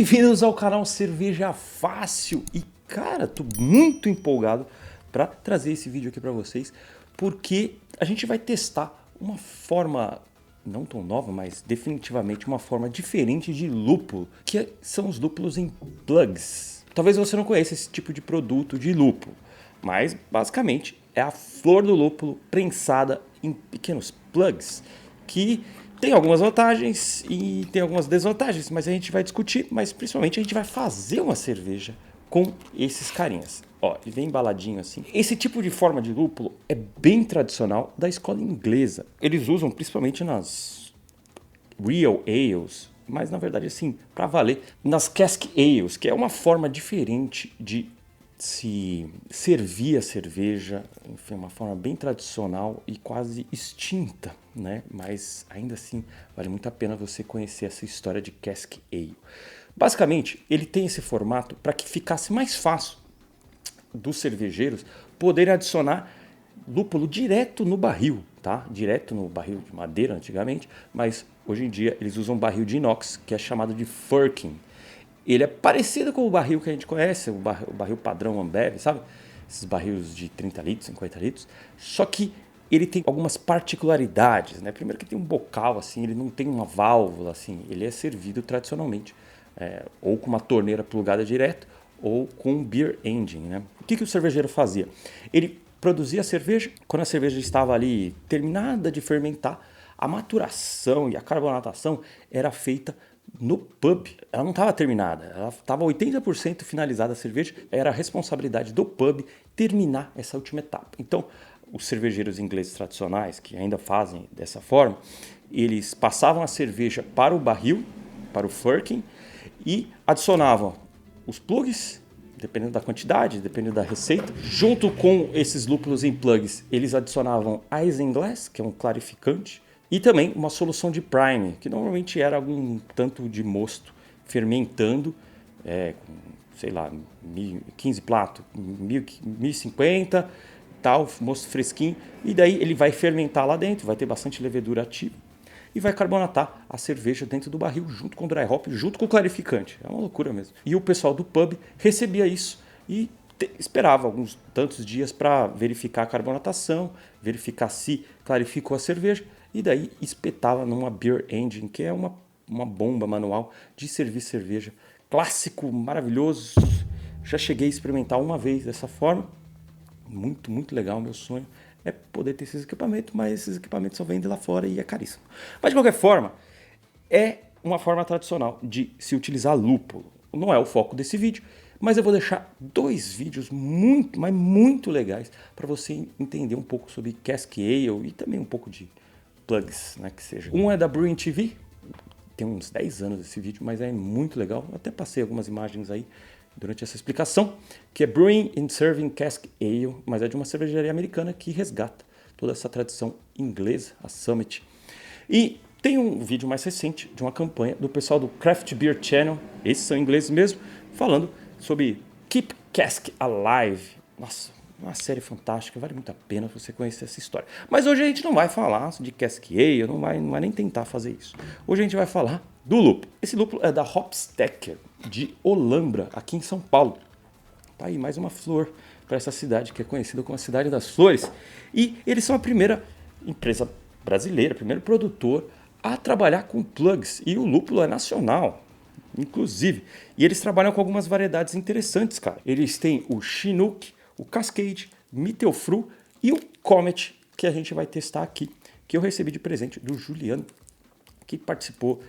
bem-vindos ao canal Cerveja Fácil. E cara, tô muito empolgado para trazer esse vídeo aqui para vocês, porque a gente vai testar uma forma não tão nova, mas definitivamente uma forma diferente de lúpulo, que são os lúpulos em plugs. Talvez você não conheça esse tipo de produto de lúpulo, mas basicamente é a flor do lúpulo prensada em pequenos plugs, que tem algumas vantagens e tem algumas desvantagens, mas a gente vai discutir, mas principalmente a gente vai fazer uma cerveja com esses carinhas. Ó, ele vem embaladinho assim. Esse tipo de forma de lúpulo é bem tradicional da escola inglesa. Eles usam principalmente nas Real Ales, mas na verdade assim, para valer, nas Cask Ales, que é uma forma diferente de se servir a cerveja, enfim, uma forma bem tradicional e quase extinta, né? Mas ainda assim vale muito a pena você conhecer essa história de Cask Ale. Basicamente, ele tem esse formato para que ficasse mais fácil dos cervejeiros poderem adicionar lúpulo direto no barril, tá? Direto no barril de madeira antigamente, mas hoje em dia eles usam barril de inox, que é chamado de firkin. Ele é parecido com o barril que a gente conhece, o barril padrão Ambev, sabe? Esses barris de 30 litros, 50 litros. Só que ele tem algumas particularidades, né? Primeiro que tem um bocal, assim, ele não tem uma válvula, assim. Ele é servido tradicionalmente, ou com uma torneira plugada direto, ou com um beer engine, né? O que o cervejeiro fazia? Ele produzia a cerveja, quando a cerveja estava ali terminada de fermentar, a maturação e a carbonatação era feita no pub. Ela não estava terminada, ela estava 80% finalizada a cerveja, era a responsabilidade do pub terminar essa última etapa. Então, os cervejeiros ingleses tradicionais, que ainda fazem dessa forma, eles passavam a cerveja para o barril, para o firkin, e adicionavam os plugs, dependendo da quantidade, dependendo da receita. Junto com esses lúpulos em plugs, eles adicionavam isinglass, que é um clarificante, e também uma solução de prime, que normalmente era algum tanto de mosto fermentando, com, sei lá, 15 platos, 1050, tal, mosto fresquinho. E daí ele vai fermentar lá dentro, vai ter bastante levedura ativa e vai carbonatar a cerveja dentro do barril, junto com o dry hop, junto com o clarificante. É uma loucura mesmo. E o pessoal do pub recebia isso e esperava alguns tantos dias para verificar a carbonatação, verificar se clarificou a cerveja, e daí espetava numa beer engine, que é uma bomba manual de servir cerveja. Clássico, maravilhoso. Já cheguei a experimentar uma vez dessa forma. Muito, muito legal. Meu sonho é poder ter esses equipamentos, mas esses equipamentos só vendem lá fora e é caríssimo. Mas de qualquer forma, é uma forma tradicional de se utilizar lúpulo. Não é o foco desse vídeo, mas eu vou deixar dois vídeos muito, mas muito legais para você entender um pouco sobre Cask Ale e também um pouco de plugs, né, que seja. Um é da Brewing TV, tem uns 10 anos esse vídeo, mas é muito legal. Eu até passei algumas imagens aí durante essa explicação, que é Brewing and Serving Cask Ale, mas é de uma cervejaria americana que resgata toda essa tradição inglesa, a Summit. E tem um vídeo mais recente de uma campanha do pessoal do Craft Beer Channel, esses são ingleses mesmo, falando sobre Keep Cask Alive. Nossa, uma série fantástica, vale muito a pena você conhecer essa história. Mas hoje a gente não vai falar de Cask Ale, não vai nem tentar fazer isso. Hoje a gente vai falar do lúpulo. Esse lúpulo é da Hopstekker, de Olambra, aqui em São Paulo. Tá aí mais uma flor para essa cidade que é conhecida como a Cidade das Flores. E eles são a primeira empresa brasileira, primeiro produtor a trabalhar com plugs. E o lúpulo é nacional, inclusive. E eles trabalham com algumas variedades interessantes, cara. Eles têm o Chinook, o Cascade, Mittelfru e o Comet, que a gente vai testar aqui, que eu recebi de presente do Juliano, que participou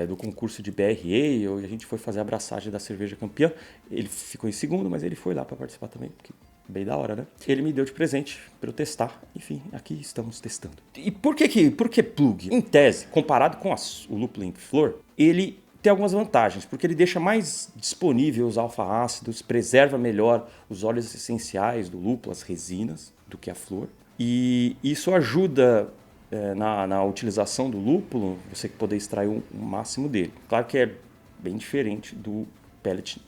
do concurso de BRA, e a gente foi fazer a abraçagem da cerveja campeã. Ele ficou em segundo, mas ele foi lá para participar também, porque bem da hora, né? Ele me deu de presente para eu testar. Enfim, aqui estamos testando. E por que plug? Em tese, comparado com o lúpulo em flor, ele tem algumas vantagens, porque ele deixa mais disponível os alfa-ácidos, preserva melhor os óleos essenciais do lúpulo, as resinas, do que a flor. E isso ajuda na utilização do lúpulo, você poder extrair o máximo dele. Claro que é bem diferente do pellet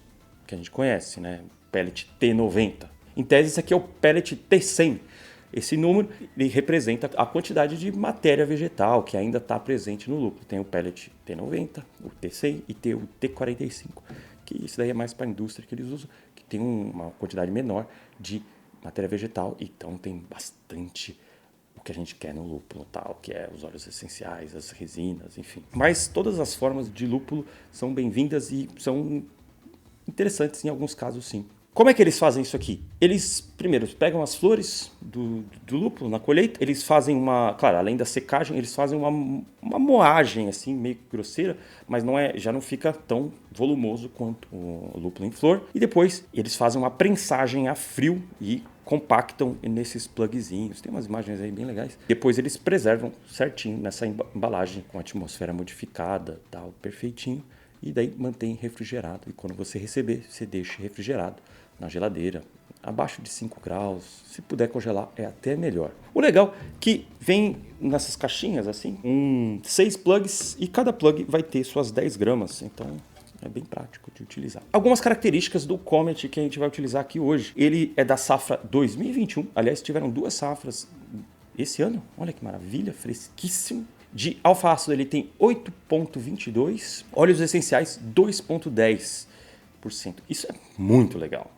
que a gente conhece, né? Pellet T90. Em tese, esse aqui é o pellet T100, Esse número ele representa a quantidade de matéria vegetal que ainda está presente no lúpulo. Tem o pellet T90, o T100 e tem o T45, que isso daí é mais para a indústria que eles usam, que tem uma quantidade menor de matéria vegetal, então tem bastante o que a gente quer no lúpulo, tal, que é os óleos essenciais, as resinas, enfim. Mas todas as formas de lúpulo são bem-vindas e são interessantes em alguns casos, sim. Como é que eles fazem isso aqui? Eles, primeiro, pegam as flores do lúpulo na colheita, eles fazem claro, além da secagem, eles fazem uma moagem, assim, meio grosseira, mas já não fica tão volumoso quanto o lúpulo em flor. E depois, eles fazem uma prensagem a frio e compactam nesses plugzinhos. Tem umas imagens aí bem legais. Depois eles preservam certinho nessa embalagem, com a atmosfera modificada, tal, perfeitinho. E daí mantém refrigerado. E quando você receber, você deixa refrigerado na geladeira, abaixo de 5 graus. Se puder congelar, é até melhor. O legal é que vem nessas caixinhas assim, 6 plugs e cada plug vai ter suas 10 gramas. Então é bem prático de utilizar. Algumas características do Comet que a gente vai utilizar aqui hoje. Ele é da safra 2021. Aliás, tiveram 2 safras esse ano. Olha que maravilha, fresquíssimo. De alfa-ácido ele tem 8,22, óleos essenciais 2,10%. Isso é muito legal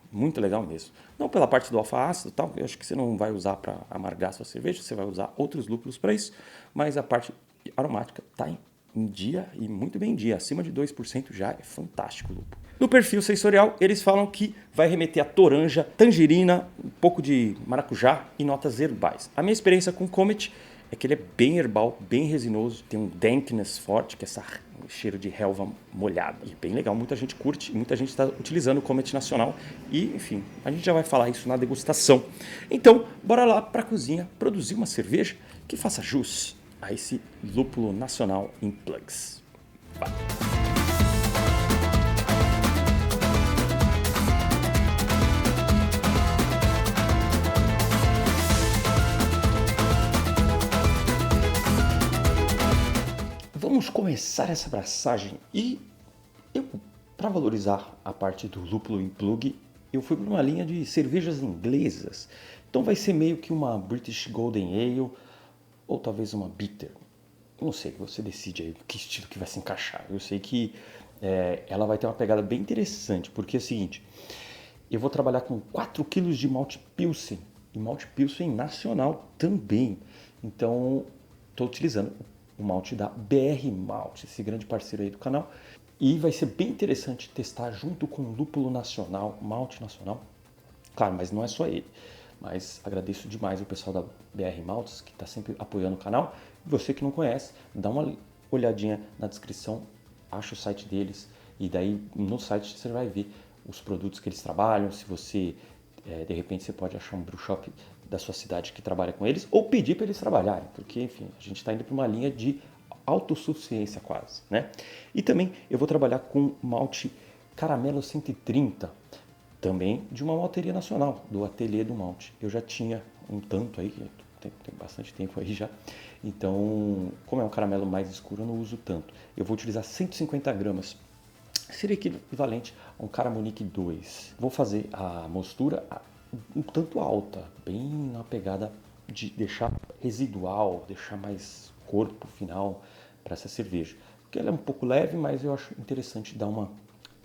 mesmo. Não pela parte do alfa-ácido, tal, eu acho que você não vai usar para amargar sua cerveja, você vai usar outros lúpulos para isso, mas a parte aromática está em dia e muito bem em dia, acima de 2% já é fantástico o lúpulo. No perfil sensorial, eles falam que vai remeter a toranja, tangerina, um pouco de maracujá e notas herbais. A minha experiência com o Comet é que ele é bem herbal, bem resinoso, tem um dankness forte, que é esse cheiro de relva molhada. E bem legal, muita gente curte e muita gente está utilizando o Comet Nacional. E, enfim, a gente já vai falar isso na degustação. Então, bora lá para a cozinha produzir uma cerveja que faça jus a esse lúpulo nacional em plugs. Vai! Vamos começar essa abraçagem e para valorizar a parte do lúpulo em plug, eu fui para uma linha de cervejas inglesas. Então vai ser meio que uma British Golden Ale ou talvez uma Bitter. Não sei, você decide aí que estilo que vai se encaixar. Eu sei que ela vai ter uma pegada bem interessante, porque é o seguinte, eu vou trabalhar com 4 kg de malte Pilsen, e malte Pilsen nacional também. Então, estou utilizando o malte da BR Malt, esse grande parceiro aí do canal. E vai ser bem interessante testar junto com o lúpulo nacional, malte nacional. Claro, mas não é só ele. Mas agradeço demais o pessoal da BR Maltes, que está sempre apoiando o canal. E você que não conhece, dá uma olhadinha na descrição, acha o site deles. E daí no site você vai ver os produtos que eles trabalham. Se você, de repente, você pode achar um brew shop da sua cidade que trabalha com eles, ou pedir para eles trabalharem, porque, enfim, a gente está indo para uma linha de autossuficiência quase, né? E também eu vou trabalhar com malte Caramelo 130, também de uma malteria nacional, do Ateliê do Malte. Eu já tinha um tanto aí, tem bastante tempo aí já, então, como é um caramelo mais escuro, eu não uso tanto. Eu vou utilizar 150 gramas, seria equivalente a um Caramonique 2. Vou fazer a mostura um tanto alta, bem na pegada de deixar residual, deixar mais corpo final para essa cerveja. Porque ela é um pouco leve, mas eu acho interessante dar uma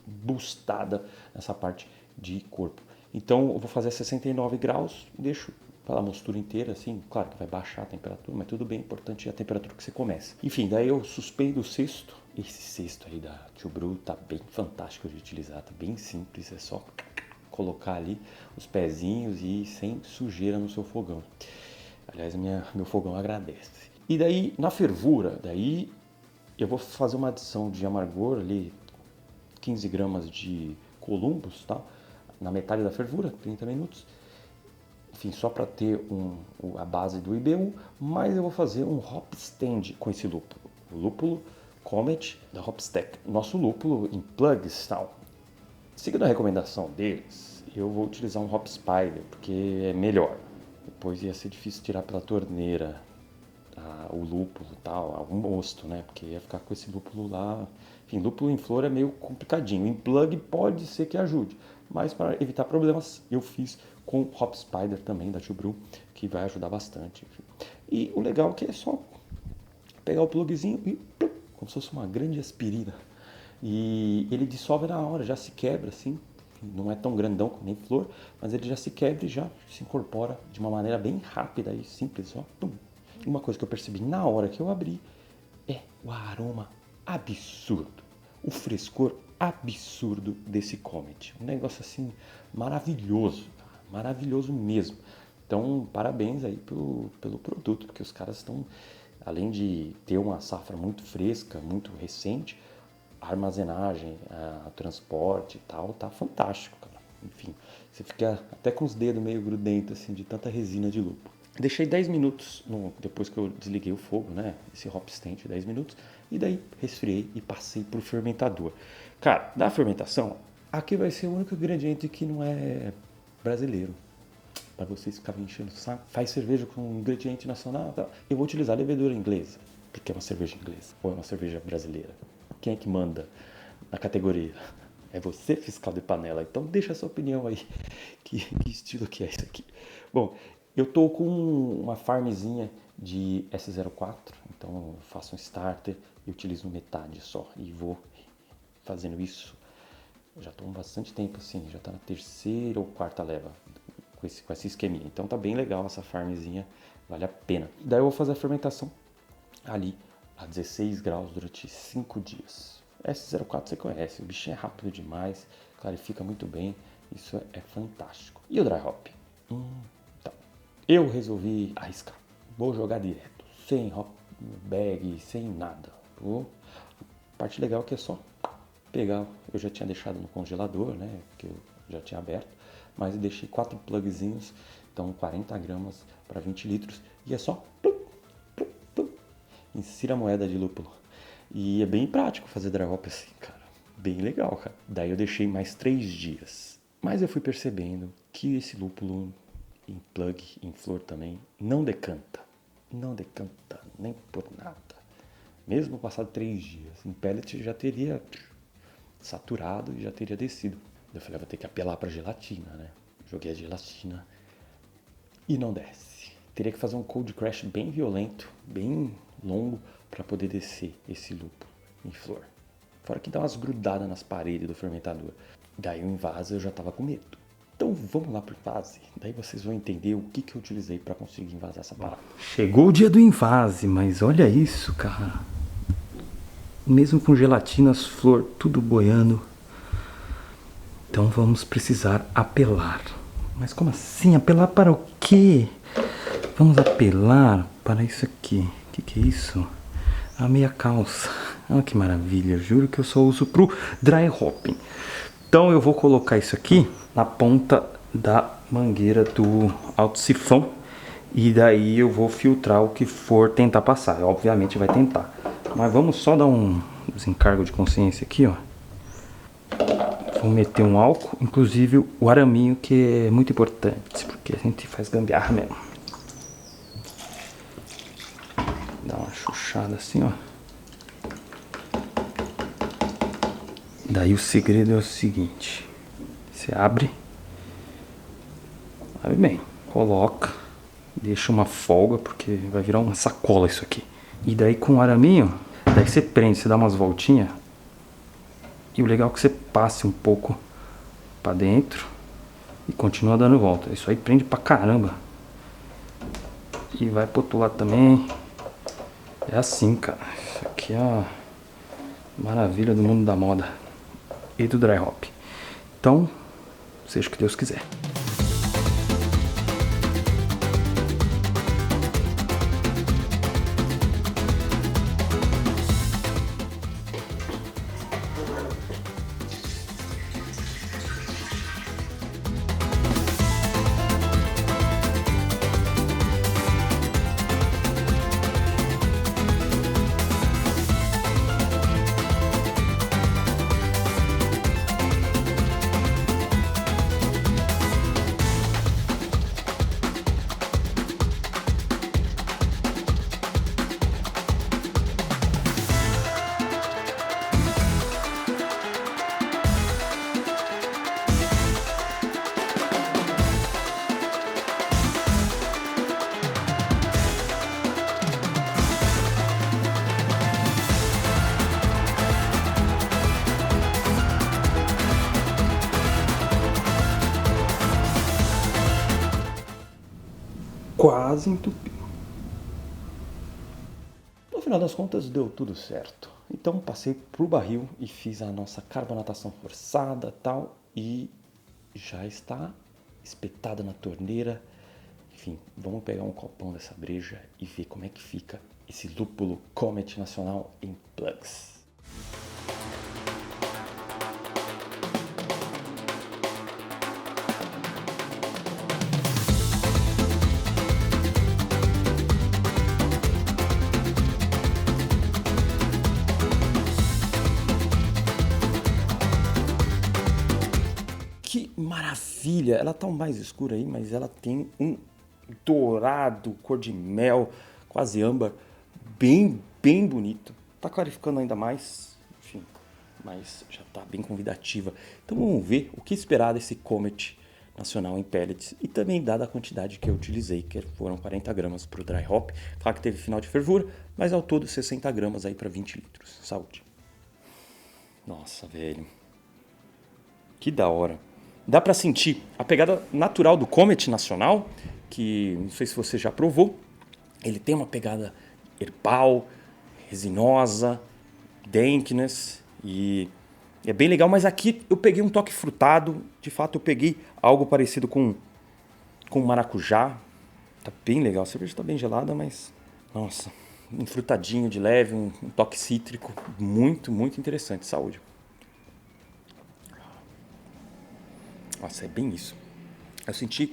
boostada nessa parte de corpo. Então eu vou fazer 69 graus, deixo pela mostura inteira, assim, claro que vai baixar a temperatura, mas tudo bem, importante é a temperatura que você começa. Enfim, daí eu suspendo o cesto. Esse cesto aí da Tio Brew tá bem fantástico de utilizar, tá bem simples, é só colocar ali os pezinhos e sem sujeira no seu fogão. Aliás, meu fogão agradece. E daí, na fervura, daí eu vou fazer uma adição de amargor ali, 15 gramas de Columbus, tá? Na metade da fervura, 30 minutos. Enfim, só para ter a base do IBU, mas eu vou fazer um hop stand com esse lúpulo. O lúpulo Comet da Hopstep. Nosso lúpulo em plugs, tal. Seguindo a recomendação deles, eu vou utilizar um Hop Spider, porque é melhor. Depois ia ser difícil tirar pela torneira o lúpulo e tal, o mosto, né? Porque ia ficar com esse lúpulo lá. Enfim, lúpulo em flor é meio complicadinho. Em plug pode ser que ajude, mas para evitar problemas, eu fiz com Hop Spider também, da True Brew, que vai ajudar bastante. Enfim. E o legal é que é só pegar o plugzinho e como se fosse uma grande aspirina. E ele dissolve na hora, já se quebra assim. Não é tão grandão como nem flor, mas ele já se quebra e já se incorpora de uma maneira bem rápida e simples. Ó. Uma coisa que eu percebi na hora que eu abri é o aroma absurdo, o frescor absurdo desse Comet. Um negócio assim maravilhoso, maravilhoso mesmo. Então, parabéns aí pelo produto, porque os caras estão, além de ter uma safra muito fresca, muito recente, a armazenagem, o transporte e tal, tá fantástico, cara. Enfim, você fica até com os dedos meio grudentos, assim, de tanta resina de lúpulo. Deixei 10 minutos, depois que eu desliguei o fogo, né, esse hop stand, 10 minutos, e daí resfriei e passei pro fermentador. Cara, da fermentação, aqui vai ser o único ingrediente que não é brasileiro. Para vocês ficarem enchendo o saco, faz cerveja com ingrediente nacional, tá? Eu vou utilizar levedura inglesa, porque é uma cerveja inglesa, ou é uma cerveja brasileira. Quem é que manda na categoria? É você, fiscal de panela. Então deixa a sua opinião aí. Que estilo que é esse aqui? Bom, eu tô com uma farmzinha de S04. Então eu faço um starter e utilizo metade só. E vou fazendo isso. Eu já tô há bastante tempo assim. Já tá na terceira ou quarta leva com esse esqueminha. Então tá bem legal essa farmzinha. Vale a pena. Daí eu vou fazer a fermentação ali a 16 graus durante 5 dias. S04 você conhece, o bichinho é rápido demais, clarifica muito bem, isso é fantástico. E o dry hop? Então, eu resolvi arriscar, vou jogar direto, sem hop bag, sem nada. A parte legal é que é só pegar, eu já tinha deixado no congelador, né, que eu já tinha aberto, mas eu deixei 4 plugzinhos, então 40 gramas para 20 litros, e é só insira a moeda de lúpulo. E é bem prático fazer dry hop assim, cara. Bem legal, cara. Daí eu deixei mais 3 dias. Mas eu fui percebendo que esse lúpulo em plug, em flor também, não decanta. Não decanta nem por nada. Mesmo passado 3 dias. Em pellet já teria saturado e já teria descido. Eu falei, vou ter que apelar pra gelatina, né? Joguei a gelatina e não desce. Teria que fazer um cold crash bem violento, bem longo, para poder descer esse lúpulo em flor. Fora que dá umas grudadas nas paredes do fermentador. Daí o invase eu já tava com medo. Então vamos lá pro invase. Daí vocês vão entender o que eu utilizei para conseguir invasar essa parada. Chegou o dia do invase, mas olha isso, cara. Mesmo com gelatinas, flor, tudo boiando. Então vamos precisar apelar. Mas como assim? Apelar para o quê? Vamos apelar para isso aqui. O que é isso? A meia calça. Olha que maravilha. Juro que eu só uso pro dry hopping. Então eu vou colocar isso aqui na ponta da mangueira do alto sifão. E daí eu vou filtrar o que for tentar passar. Obviamente vai tentar. Mas vamos só dar um desencargo de consciência aqui, ó. Vou meter um álcool, inclusive o araminho, que é muito importante, porque a gente faz gambiarra mesmo. Dá uma chuchada assim, ó. Daí o segredo é o seguinte: você abre bem, coloca, deixa uma folga, porque vai virar uma sacola isso aqui. E daí com o araminho, daí você prende, você dá umas voltinhas. E o legal é que você passe um pouco pra dentro e continua dando volta. Isso aí prende pra caramba. E vai pro outro lado também. É assim, cara. Isso aqui é a maravilha do mundo da moda e do dry hop. Então, seja o que Deus quiser. quase entupiu. No final das contas deu tudo certo. Então passei pro barril e fiz a nossa carbonatação forçada tal, e já está espetada na torneira. Enfim, vamos pegar um copão dessa breja e ver como é que fica esse lúpulo Comet Nacional em Plugs. Que maravilha! Ela tá mais escura aí, mas ela tem um dourado, cor de mel, quase âmbar, bem bonito. Tá clarificando ainda mais, enfim, mas já tá bem convidativa. Então vamos ver o que esperar desse Comet Nacional em pellets e também dada a quantidade que eu utilizei, que foram 40 gramas para o dry hop. Claro que teve final de fervura, mas ao todo 60 gramas aí para 20 litros. Saúde! Nossa, velho. Que da hora. Dá para sentir a pegada natural do Comet Nacional, que não sei se você já provou. Ele tem uma pegada herbal, resinosa, dankness e é bem legal. Mas aqui eu peguei um toque frutado. De fato eu peguei algo parecido com maracujá. Tá bem legal. A cerveja tá bem gelada, mas nossa, um frutadinho de leve, um toque cítrico. Muito interessante. Saúde. Nossa, é bem isso. Eu senti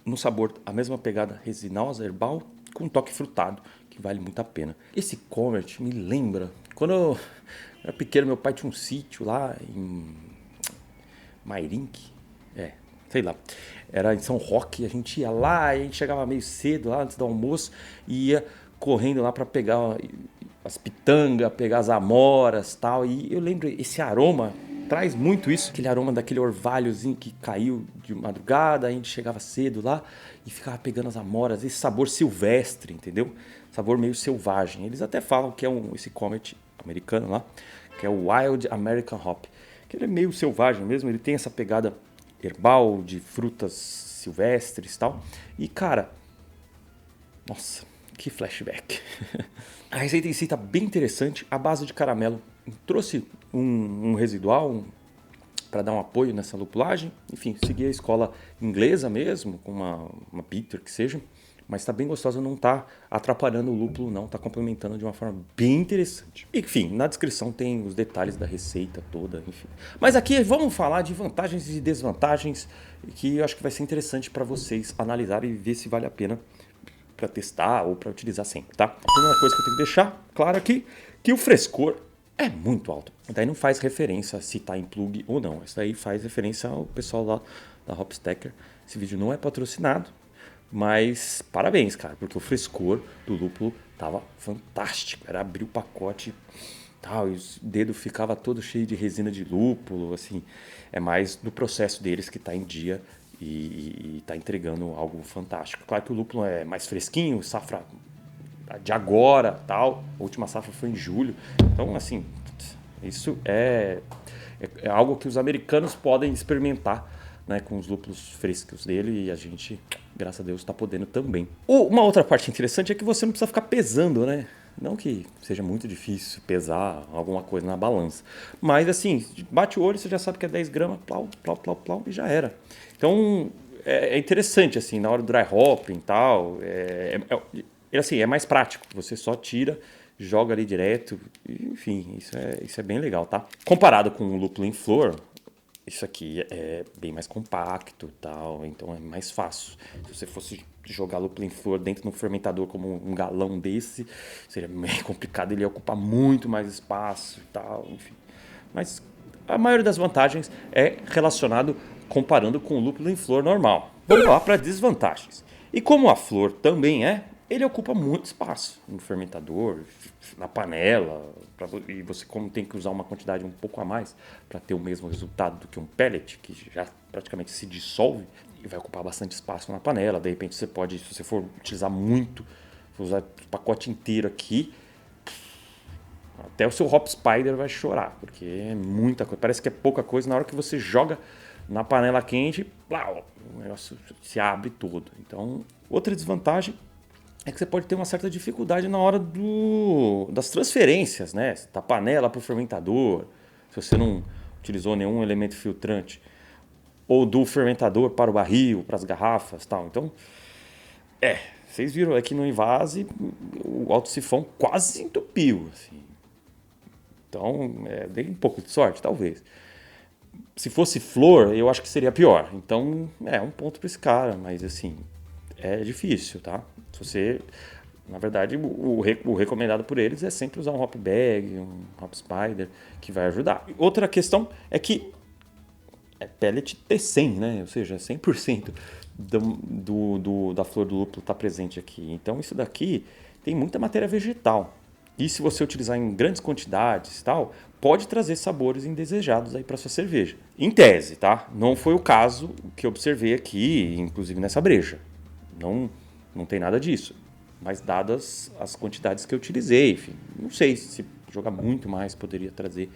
no sabor a mesma pegada resinosa, herbal, com um toque frutado, que vale muito a pena. Esse Comet me lembra, quando eu era pequeno, meu pai tinha um sítio lá em Mairink, sei lá, era em São Roque, a gente ia lá, a gente chegava meio cedo lá, antes do almoço, e ia correndo lá para pegar as pitangas, pegar as amoras e tal, e eu lembro esse aroma. Traz muito isso, aquele aroma daquele orvalhozinho que caiu de madrugada, a gente chegava cedo lá e ficava pegando as amoras, esse sabor silvestre, entendeu? Sabor meio selvagem. Eles até falam que é esse Comet americano lá, que é o Wild American Hop, que ele é meio selvagem mesmo, ele tem essa pegada herbal de frutas silvestres e tal. E cara, nossa, que flashback. A receita em si tá bem interessante, a base de caramelo. Trouxe um residual para dar um apoio nessa lupulagem. Enfim, segui a escola inglesa mesmo, com uma bitter que seja. Mas está bem gostosa, não está atrapalhando o lúpulo, não. Está complementando de uma forma bem interessante. Enfim, na descrição tem os detalhes da receita toda, enfim. Mas aqui vamos falar de vantagens e desvantagens, que eu acho que vai ser interessante para vocês analisarem e ver se vale a pena para testar ou para utilizar sempre, tá? A primeira coisa que eu tenho que deixar claro aqui, que o frescor é muito alto. Daí não faz referência se está em plug ou não. Isso daí faz referência ao pessoal lá da Hopstacker. Esse vídeo não é patrocinado, mas parabéns, cara, porque o frescor do lúpulo tava fantástico. Era abrir o pacote tal, e o dedo ficava todo cheio de resina de lúpulo, assim. É mais no processo deles que está em dia e está entregando algo fantástico. Claro que o lúpulo é mais fresquinho, safra de agora, tal. A última safra foi em julho. Então, assim, isso é algo que os americanos podem experimentar, né, com os lúpulos frescos dele, e a gente, graças a Deus, está podendo também. Uma outra parte interessante é que você não precisa ficar pesando, né? Não que seja muito difícil pesar alguma coisa na balança. Mas, assim, bate o olho, você já sabe que é 10 gramas, plau, e já era. Então, é interessante, assim, na hora do dry hopping e tal, assim, é mais prático. Você só tira, joga ali direto. Enfim, isso é bem legal, tá? Comparado com o lúpulo em flor, isso aqui é bem mais compacto e tal, então é mais fácil. Se você fosse jogar lúpulo em flor dentro de um fermentador como um galão desse, seria meio complicado, ele ia ocupar muito mais espaço e tal, enfim. Mas a maioria das vantagens é relacionado comparando com o lúpulo em flor normal. Vamos lá para desvantagens. E como a flor também ele ocupa muito espaço no fermentador, na panela, e você como tem que usar uma quantidade um pouco a mais para ter o mesmo resultado do que um pellet, que já praticamente se dissolve e vai ocupar bastante espaço na panela. De repente você pode, se você for utilizar muito, for usar o pacote inteiro aqui, até o seu Hop Spider vai chorar, porque é muita coisa. Parece que é pouca coisa, na hora que você joga Na panela quente, plau, o negócio se abre todo. Então, outra desvantagem é que você pode ter uma certa dificuldade na hora das transferências, né? Da panela para o fermentador, se você não utilizou nenhum elemento filtrante, ou do fermentador para o barril, para as garrafas, tal. Então, vocês viram aqui no invase, o autossifão quase entupiu, assim. Então, dei um pouco de sorte, talvez. Se fosse flor, eu acho que seria pior. Então, um ponto para esse cara, mas assim, é difícil, tá? Se você, na verdade, o recomendado por eles é sempre usar um hop bag, um hop spider, que vai ajudar. Outra questão é que é pellet T100, né? Ou seja, 100% da flor do lúpulo está presente aqui. Então, isso daqui tem muita matéria vegetal. E se você utilizar em grandes quantidades e tal, pode trazer sabores indesejados aí para sua cerveja. Em tese, tá? Não foi o caso que eu observei aqui, inclusive nessa breja. Não tem nada disso. Mas dadas as quantidades que eu utilizei, enfim, não sei se jogar muito mais poderia trazer.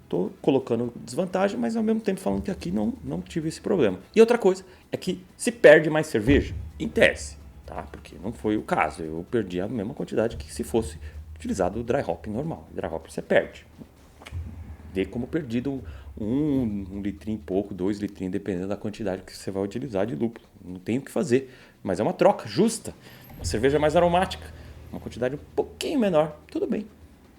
Tô colocando desvantagem, mas ao mesmo tempo falando que aqui não tive esse problema. E outra coisa é que se perde mais cerveja, em tese. Tá? Porque não foi o caso, eu perdi a mesma quantidade que se fosse utilizado o dry hop normal. O dry hop você perde. Vê como perdido um litrinho e pouco, 2 litrinhos, dependendo da quantidade que você vai utilizar de lúpulo. Não tem o que fazer, mas é uma troca justa. Uma cerveja mais aromática, uma quantidade um pouquinho menor, tudo bem.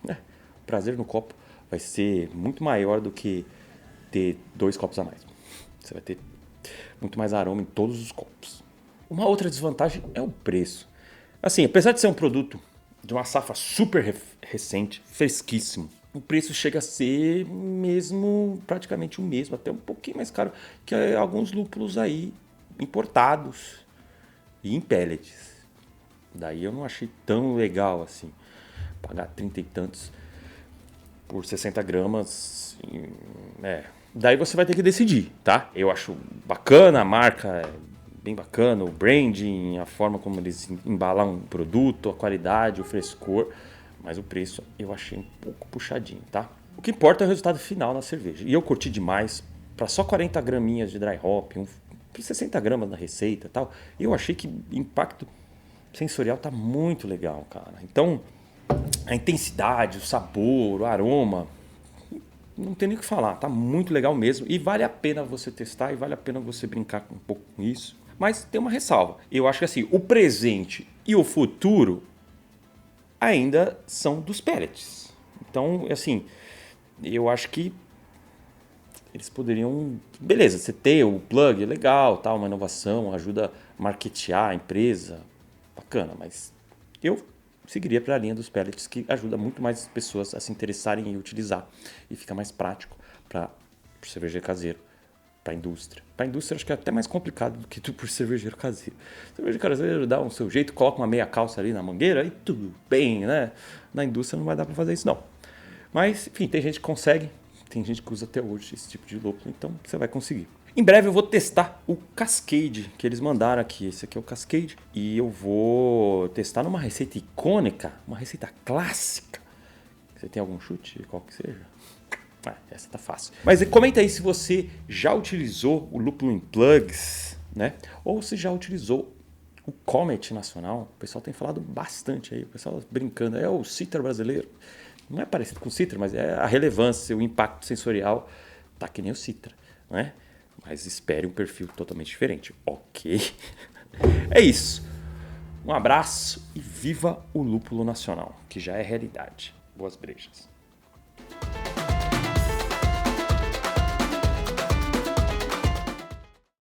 O prazer no copo vai ser muito maior do que ter 2 copos a mais. Você vai ter muito mais aroma em todos os copos. Uma outra desvantagem é o preço. Assim, apesar de ser um produto de uma safra super recente, fresquíssimo, o preço chega a ser praticamente o mesmo, até um pouquinho mais caro que alguns lúpulos aí importados e em pellets. Daí eu não achei tão legal assim, pagar 30 e tantos por 60 gramas. Daí você vai ter que decidir, tá? Eu acho bacana a marca, bem bacana, o branding, a forma como eles embalam um produto, a qualidade, o frescor, mas o preço eu achei um pouco puxadinho, tá? O que importa é o resultado final na cerveja. E eu curti demais, para só 40 graminhas de dry hop, 60 gramas na receita e tal, eu achei que o impacto sensorial tá muito legal, cara. Então, a intensidade, o sabor, o aroma, não tem nem o que falar, tá muito legal mesmo. E vale a pena você testar e vale a pena você brincar um pouco com isso. Mas tem uma ressalva. Eu acho que assim, o presente e o futuro ainda são dos pellets. Então, assim, eu acho que eles poderiam... Beleza, você ter o plug é legal, tá, uma inovação, ajuda a marketear a empresa, bacana, mas eu seguiria para a linha dos pellets, que ajuda muito mais pessoas a se interessarem em utilizar e fica mais prático para o cervejeiro caseiro, para a indústria. Para a indústria acho que é até mais complicado do que para o cervejeiro caseiro. O cervejeiro caseiro dá um seu jeito, coloca uma meia calça ali na mangueira e tudo bem, né? Na indústria não vai dar para fazer isso não. Mas, enfim, tem gente que consegue, tem gente que usa até hoje esse tipo de lúpulo, então você vai conseguir. Em breve eu vou testar o Cascade que eles mandaram aqui. Esse aqui é o Cascade. E eu vou testar numa receita icônica, uma receita clássica. Você tem algum chute? Qual que seja? Essa tá fácil. Mas comenta aí se você já utilizou o lúpulo em plugs, né? Ou se já utilizou o Comet nacional. O pessoal tem falado bastante aí. O pessoal brincando. É o Citra brasileiro. Não é parecido com o Citra, mas é a relevância, o impacto sensorial. Tá que nem o Citra, né? Mas espere um perfil totalmente diferente, ok? É isso. Um abraço e viva o lúpulo nacional, que já é realidade. Boas brejas.